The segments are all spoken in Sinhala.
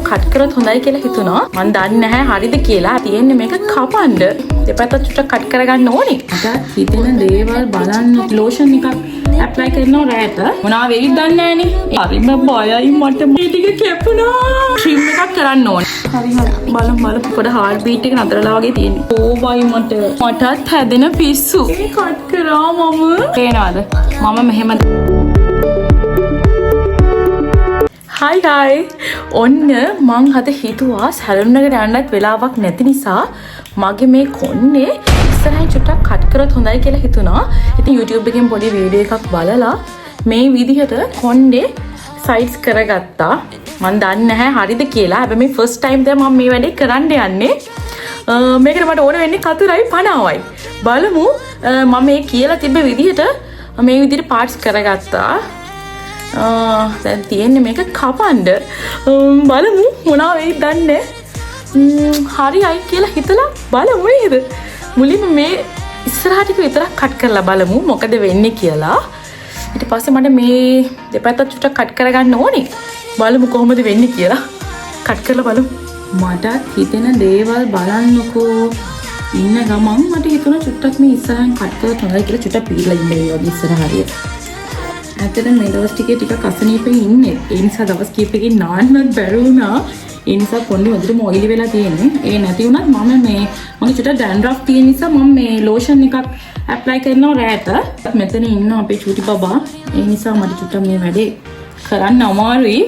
කට් කරොත් හොඳයි කියලා හිතුණා. මම දන්නේ නැහැ හරිද කියලා. තියෙන්නේ මේක කපන්න. දෙපැත්ත චුට්ටක් කට් කරගන්න ඕනේ. අද හිතෙන දේවල් බලන්න ලෝෂන් එකක් ඇප්ලයි කරනවා රැට. මොනවා වෙයිද දන්නේ නැහනේ. හරිම බයයි මට. මේ ටික කැපුණා. ට්‍රිම් එකක් කරන්න ඕනේ. හරි බලමු පොඩ හાર્ට් බීට් එක නතරලා වගේ තියෙන්නේ. ඕවයි මටත් හැදෙන පිස්සු. මේ කට් කරා මම. පේනවද? මම මෙහෙම හයි ඔන්න මං හද හිතුවා සැලුන් එකට යන්නත් වෙලාවක් නැති නිසා මගේ මේ කොන්නේ ඉස්සරහින් චුට්ටක් කට් කරොත් හොඳයි කියලා හිතුණා. ඉතින් YouTube එකෙන් පොඩි වීඩියෝ එකක් බලලා මේ විදිහට කොණ්ඩේ සයිඩ්ස් කරගත්තා. මම දන්නේ නැහැ හරිද කියලා. හැබැයි මේ ෆස්ට් ටයිම් තමයි මම මේ වැඩේ කරන්න යන්නේ. මේකට මට ඕන වෙන්නේ කතුරයි 50යි. බලමු මම මේ කියලා තිබ්බ විදිහට මේ විදිහට පාර්ට්ස් කරගත්තා. දැන් තියෙන්නේ මේක කපන්න. බලමු මොනවා වෙයිද දන්නේ. හරියයි කියලා හිතලා බලමු නේද. මුලින්ම මේ ඉස්සරහ ටික විතරක් කට් කරලා බලමු මොකද වෙන්නේ කියලා. ඊට පස්සේ මට මේ දෙපැත්ත චුට්ටක් කට් කරගන්න ඕනේ. බලමු කොහොමද වෙන්නේ කියලා. කට් කරලා බලමු. මටත් හිතෙන දේවල් බලන්නකෝ. ඉන්න ගමන් මට හිතුණා චුට්ටක් මේ ඉස්සරහින් කට් කරලා හොඳයි කියලා චුට්ටක් පීලා ඉන්න ඒ වගේ ඉස්සරහ හරියට. ඇත්තටම මේ දවස් ටිකක් අසනීපෙන් ඉන්නේ. ඒ නිසා දවස් කීපෙකින් නාන්නත් බැරි වුණා. ඒ නිසා කොණ්ඩේ හොඳටම ඔයිලි වෙලා තියෙන්නේ. ඒ නැති වුණත් මගේ චුට්ටක් ඩැන්ඩ්‍රෆ් තියෙන නිසා මම මේ ලෝෂන් එකක් ඇප්ලයි කරනවා රැට. මෙතන ඉන්න අපේ චූටි බබා. ඒ නිසා මට චුට්ටක් මේ වැඩේ කරන්න අමාරුයි.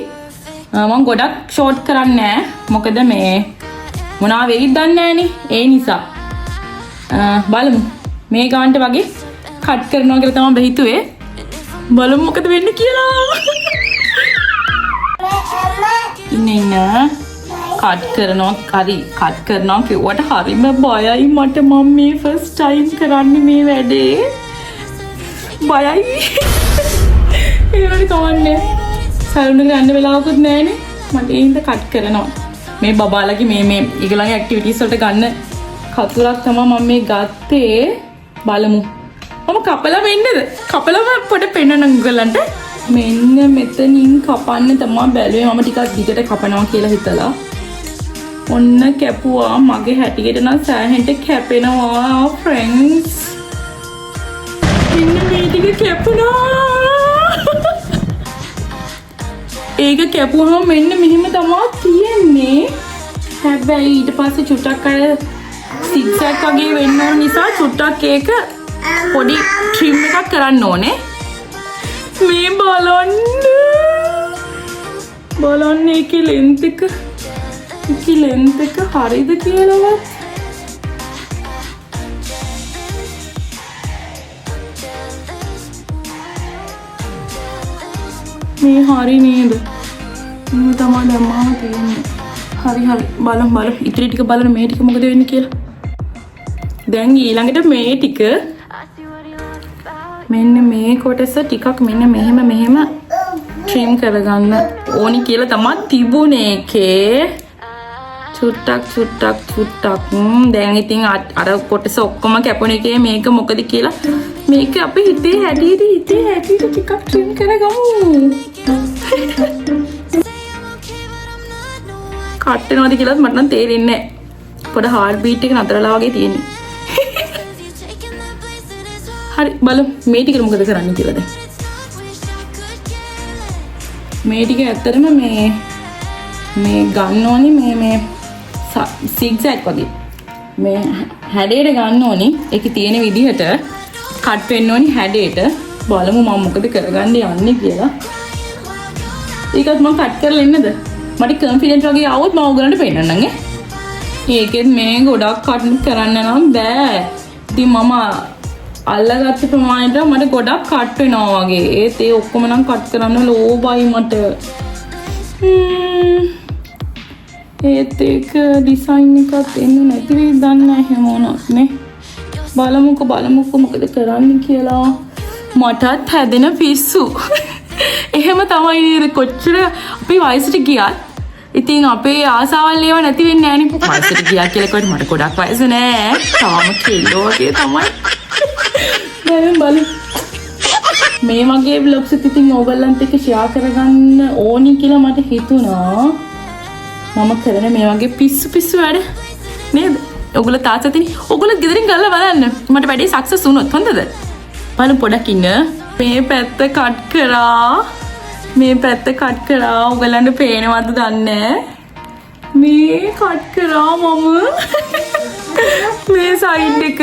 මම ගොඩක් ෂෝට් කරන්නේ නැහැ. මොකද මේ මොනවා වෙයිද දන්නේ නැහනේ. ඒ නිසා බලමු. මේ ගානට වගේ කට් කරනවා කියලා තමයි හිතුවේ. බලමු මොකද වෙන්නේ කියලා. ඉන්න කට් කරනවා කිව්වට හරිම බයයි මට. මම මේ ෆස්ට් ටයිම් කරන්නේ මේ වැඩේ. බයයි. ඒවලු කවන්නේ. සැලුන් එකට යන්න වෙලාවකුත් නැහැනේ. මට ඒ හින්දා කට් කරනවා. මේ බබාලගේ මේ ඊගලගේ ඇක්ටිවිටීස් වලට ගන්න කතුරක් තමයි මම මේ ගත්තේ. බලමු. මම කපලා වෙන්නද? කපලම පොඩ පෙන්නන උගලන්ට. මෙන්න මෙතනින් කපන්න තමයි බැලුවේ. මම ටිකක් දිගට කපනවා කියලා හිතලා. ඔන්න කැපුවා. මගේ හැටියට නම් සෑහෙන්න කැපෙනවා ෆ්‍රෙන්ඩ්ස්. මෙන්න මේ ටික කැපුණා. ඒක කැපුවම මෙන්න මෙහෙම තමයි තියෙන්නේ. හැබැයි ඊට පස්සේ චුට්ටක් අර සිග්සැග් වගේ වෙන්න ඕන නිසා චුට්ටක් ඒක පොඩි ට්‍රිම් එකක් කරන්න ඕනේ. මේ බලන්න ඒකේ ලෙන්ත් එක හරිද කියලාවත්. මේ හරි නේද? මේ තමයි දැම්මම තියෙන්නේ. හරි බලමු ඉතිරි ටික බලන්න මේ ටික මොකද වෙන්නේ කියලා. දැන් ඊළඟට මේ ටික මෙන්න මේ කොටස ටිකක් මෙන්න මෙහෙම ට්‍රිම් කරගන්න ඕනි කියලා තමයි තිබුණේ එකේ. චුට්ටක්. දැන් ඉතින් අර කොටස ඔක්කොම කැපුණ එකේ මේක මොකද කියලා මේක අපේ හිතේ හැටියට ටිකක් ට්‍රිම් කරගමු. කට් වෙනවද කියලාත් මට නම් තේරෙන්නේ නැහැ. පොඩ හાર્ට් බීට් එක නතරලා වගේ තියෙන්නේ. හරි බලමු මේ ටික මොකද කරන්න කියලා දැන්. මේ ටික ඇත්තටම මේ ගන්න ඕනි මේ සිග්සැග් වගේ. මේ හැඩයට ගන්න ඕනි. ඒකේ තියෙන විදිහට කට් වෙන්න ඕනි හැඩයට. බලමු මම මොකද කරගන්න යන්නේ කියලා. ඒකත් මම කට් කරලා ඉන්නද? මට කන්ෆිඩන්ට් වගේ આવොත් මම ඔයගලන්ට පෙන්නන්නම් ඈ. ඒකෙත් මේ ගොඩක් කට් කරන්න නම් බෑ. ඉතින් මම අල්ලගත්ත ප්‍රමාණයට මට ගොඩක් කට් වෙනවා වගේ. ඒත් ඒ ඔක්කොම නම් කට් කරන්න ලෝබයි මට. ඒත් ඒක ඩිසයින් එකක් එන්නේ නැති වෙයි දන්නේ නැහැ හැමෝනක් නේ. බලමුකෝ මොකද කරන්න කියලා. මටත් හැදෙන පිස්සු. එහෙම තමයි නේද කොච්චර අපි වයසට ගියත්. ඉතින් අපේ ආසාවල් ඒවා නැති වෙන්නේ නැහැ නේ. වයසට ගියා කියලා කිව්වට මට ගොඩක් වයස නෑ. තාම කෙල්ලෝ වගේ තමයි. බලමු. මේ වගේ vlogs ඉතින් ඕගොල්ලන්ට එක්ක share කරගන්න ඕනි කියලා මට හිතුණා. මම කරන මේ වගේ පිස්සු වැඩ නේද? ඔයගොල්ලෝ තාත්තතින් ඔයගොල්ලෝ ගෙදරින් කරලා බලන්න. මට වැඩි සක්සස් වුණොත් හොඳද? බලමු පොඩක් ඉන්න. මේ පැත්ත කට් කරා. මේ පැත්ත කට් කරා. ඔයගලන්ට පේනවද දන්නේ මේ කට් කරා මම. මේ සයිඩ් එක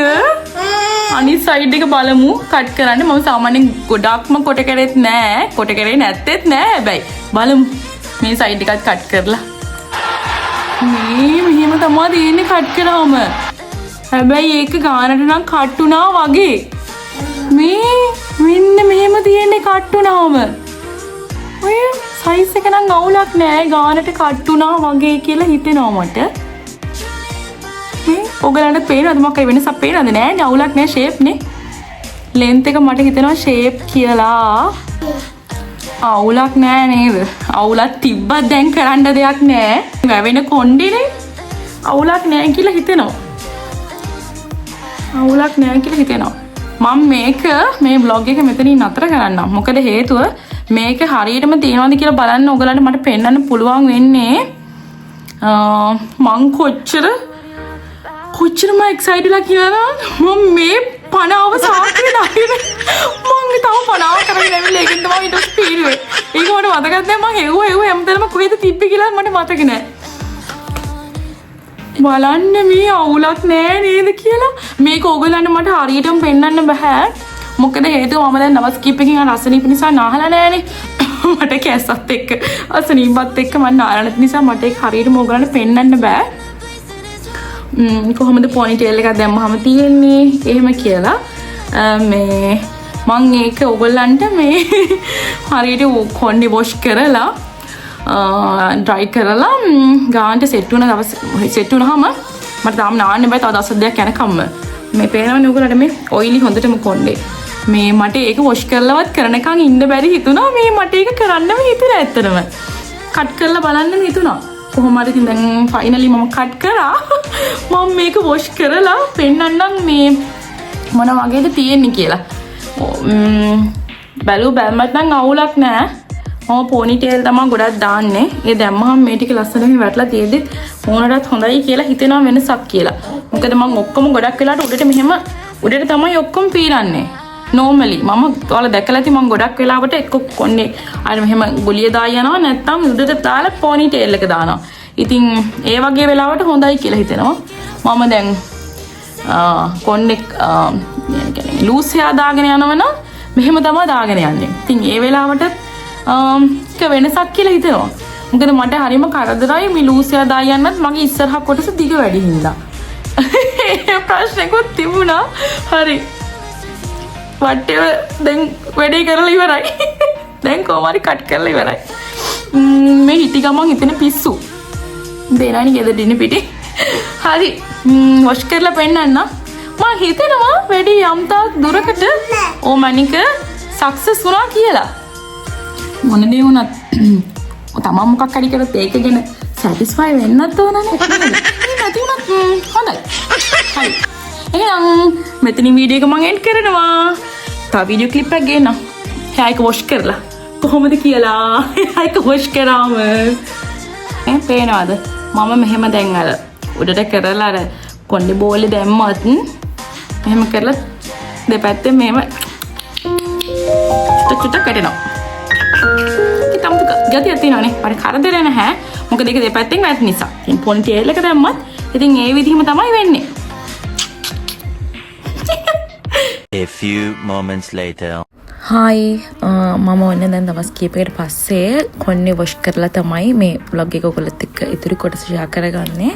අනිත් සයිඩ් එක බලමු කට් කරන්න. මම සාමාන්‍යයෙන් ගොඩක්ම කොට කරෙත් නෑ. කොට කරේ නැත්තේත් නෑ. හැබැයි බලමු මේ සයිඩ් එකත් කට් කරලා. මේ මෙහෙම තමයි තියෙන්නේ කට් කරාම. හැබැයි ඒක ගානට නම් කට් වුණා වගේ. මේ මෙන්න මෙහෙම තියෙන්නේ කට් වුණාම. ඔය සයිස් එක නම් අවුලක් නෑ. ගානට කට් වුණා වගේ කියලා හිතෙනවා මට. මේ ඔයගලන්ට පේනවද මොකක් වෙනසක් පේනවද? නෑනේ අවුලක් නෑ ෂේප් නේ. ලෙන්ත් එක මට හිතෙනවා ෂේප් කියලා. අවුලක් නෑ නේද? අවුලක් තිබ්බත් දැන් කරන්න දෙයක් නෑ. වැවෙන කොණ්ඩේනේ. අවුලක් නෑ කියලා හිතෙනවා. අවුලක් නෑ කියලා හිතෙනවා. මම මේක මේ vlog එක මෙතනින් නතර කරන්නම්. මොකද හේතුව මේක හරියටම තියනවද කියලා බලන්න ඔයගලන්ට මට පෙන්වන්න පුළුවන් වෙන්නේ. මං කොච්චරම එක්සයිටඩ් ලා කියලා මම මේ පනාව සාක්කේ දාගෙන මම තව පනාව කරගෙන ඇවිල්ලා ඒකෙන් තමයි ඊට ස්පීඩුවේ. ඒක මට මතකත් නැහැ. මම හෙව්ව හැමදාම කොහෙද තිබ්බේ කියලා මට මතක නැහැ. බලන්න මේ අවුලක් නෑ නේද කියලා. මේක ඕගොල්ලන්ට මට හරියටම පෙන්වන්න බෑ. මොකද හේතුව මම දැන් දවස් කිහිපකින් අර අසනීප නිසා නාහලා නෑනේ. මට කැස්සත් එක්ක අසනීපත් එක්ක මම නාලා නැති නිසා මට ඒක හරියටම ඕගොල්ලන්ට පෙන්වන්න බෑ. කොහොමද පොනිටේල් එකක් දැම්මම තියෙන්නේ එහෙම කියලා. මේ මම ඒක ඕගොල්ලන්ට මේ හරියට කොණ්ඩේ වොෂ් කරලා ඩ්‍රයි කරලා ගානට සෙට් වුණාම මට තාම නාන්න බෑ. තව දවස් දෙකක් යනකම්ම මේ පේනවනේ ඔයගොල්ලන්ට මේ ඔයිලි හොඳටම කොණ්ඩේ. මේ මට ඒක වොෂ් කරලවත් කරනකන් ඉන්න බැරි හිතුණා. මේ මට ඒක කරන්නම හිතුණා ඇත්තටම. කට් කරලා බලන්නම හිතුණා. කොහොම හරි ඉතින් දැන් ෆයිනලි මම කට් කරා. මම මේක වොෂ් කරලා පෙන්නන්නම් මේ මොන වගේද තියෙන්නේ කියලා. බැලුවත් නම් අවුලක් නෑ. මම පොනිටේල් තමයි ගොඩක් දාන්නේ. ඒ දැම්මම මේ ටික ලස්සනට වැටලා තියෙද්දි මොනටත් හොඳයි කියලා හිතෙනවා වෙනසක් කියලා. මොකද මම ඔක්කොම ගොඩක් වෙලාට උඩට තමයි ඔක්කොම පීරන්නේ. normally මම ඔයාලා දැකලා ඇති මම ගොඩක් වෙලාවට එක්ක කොන්නේ අර මෙහෙම ගුලිය දා යනවා නැත්නම් උඩට දාලා පොනිටේල් එක දානවා. ඉතින් ඒ වගේ වෙලාවට හොඳයි කියලා හිතෙනවා. මම දැන් කොන්නේ කියන්නේ ලූස් හෙයා දාගෙන යනවනම් මෙහෙම තමයි දාගෙන යන්නේ. ඉතින් ඒ වෙලාවට වෙනසක් කියලා හිතෙනවා. මොකද මට හරිම කරදරයි මේ ලූසියා දා යන්නත් මගේ ඉස්සරහ කොටස දිග වැඩි හින්දා. ප්‍රශ්නකුත් තිබුණා. හරි. whatever දැන් වැඩේ කරලා ඉවරයි. දැන් කොහොමරි කට් කරලා ඉවරයි. මේ හිටි ගමන් හිතෙන පිස්සු. දෙනානි ගෙදර ඉන්න පිටි. හරි. වොෂ් කරලා පෙන්නන්න. මම හිතනවා වැඩි යම්තාක් දුරකට ඕමනික සක්සස් වුණා කියලා. මොන දේ වුණත් තමන් මොකක් හරි කරත් ඒක ගැන සැටිස්ෆයි වෙන්නත් ඕනනේ. නැති වුණත් හොඳයි. හරි. එහෙනම් මෙතනින් වීඩියෝ එක මම එන්ඩ් කරනවා. තව වීඩියෝ ක්ලිප් එකක් ගේන්න. එයා එක වොෂ් කරලා කොහොමද කියලා. ඒක වොෂ් කරාම පේනවද? මම මෙහෙම දැන් අර උඩට කරලා අර කොණ්ඩේ බෝලේ දැම්මත් මෙහෙම කරලා දෙපැත්තෙන් මෙහෙම චුට්ටක් කඩනවා. ගතියක් තියෙනවනේ. මට කරදර නැහැ. මොකද ඒක දෙපැත්තෙන් වැටෙන නිසා. ඉතින් පොනිටේල් එක දැම්මත් ඉතින් ඒ විදිහම තමයි වෙන්නේ. A few moments later. Hi මම ඔන්න දැන් දවස් කීපයකට පස්සේ කොන්නේ වොෂ් කරලා තමයි මේ vlog එක ඔයගොල්ලොත් එක්ක ඉතුරු කොටස ෂෙයා කරගන්නේ.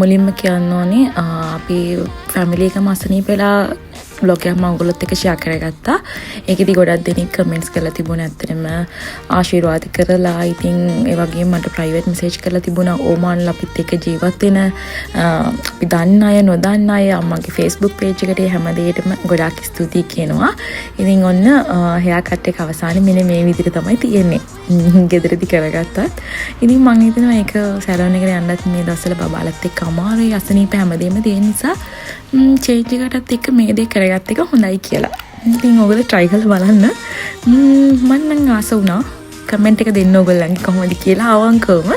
මුලින්ම කියන්න ඕනේ අපි ෆැමිලි එකම අසනීප වෙලා vlog එකක් මම ඔයගොල්ලොත් එක්ක ෂෙයා කරගත්තා. ඒකෙදි ගොඩක් දෙනෙක් කමෙන්ට්ස් කරලා තිබුණා. ඇත්තටම ආශිර්වාද කරලා ඉතින් ඒ වගේම මට ප්‍රයිවට් මෙසේජ් කරලා තිබුණා. ඕමාන්ලා අපිත් එක්ක ජීවත් වෙන අපි දන්න අය නොදන්න අය අම්මගේ Facebook page එකට හැම දෙයකටම ගොඩාක් ස්තුතියි කියනවා. ඉතින් ඔන්න hear cut එක අවසානයේ මෙන්න මේ විදිහට තමයි තියෙන්නේ. ගෙදරදී කරගත්තත්. ඉතින් මම හිතනවා ඒක සැලෝන් එකට යන්නත් මේ දවස්වල බබාලත් එක්ක අමාරුයි. අසනීප හැමදේම තියෙන නිසා චේන්ජ් එකටත් එක්ක මේ දේ කරගත්ත එක හොඳයි කියලා. ඉතින් ඔයගොල්ලෝ try කරලා බලන්න. මම නම් ආස වුණා කමෙන්ට් එක දෙන්න ඔයගොල්ලන්ගේ කොහොමද කියලා අවංකවම.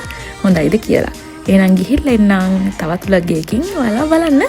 හොඳයිද කියලා. එහෙනම් ගිහිල්ලා එන්නම් තවත් vlog එකකින් ඔයාලා බලන්න.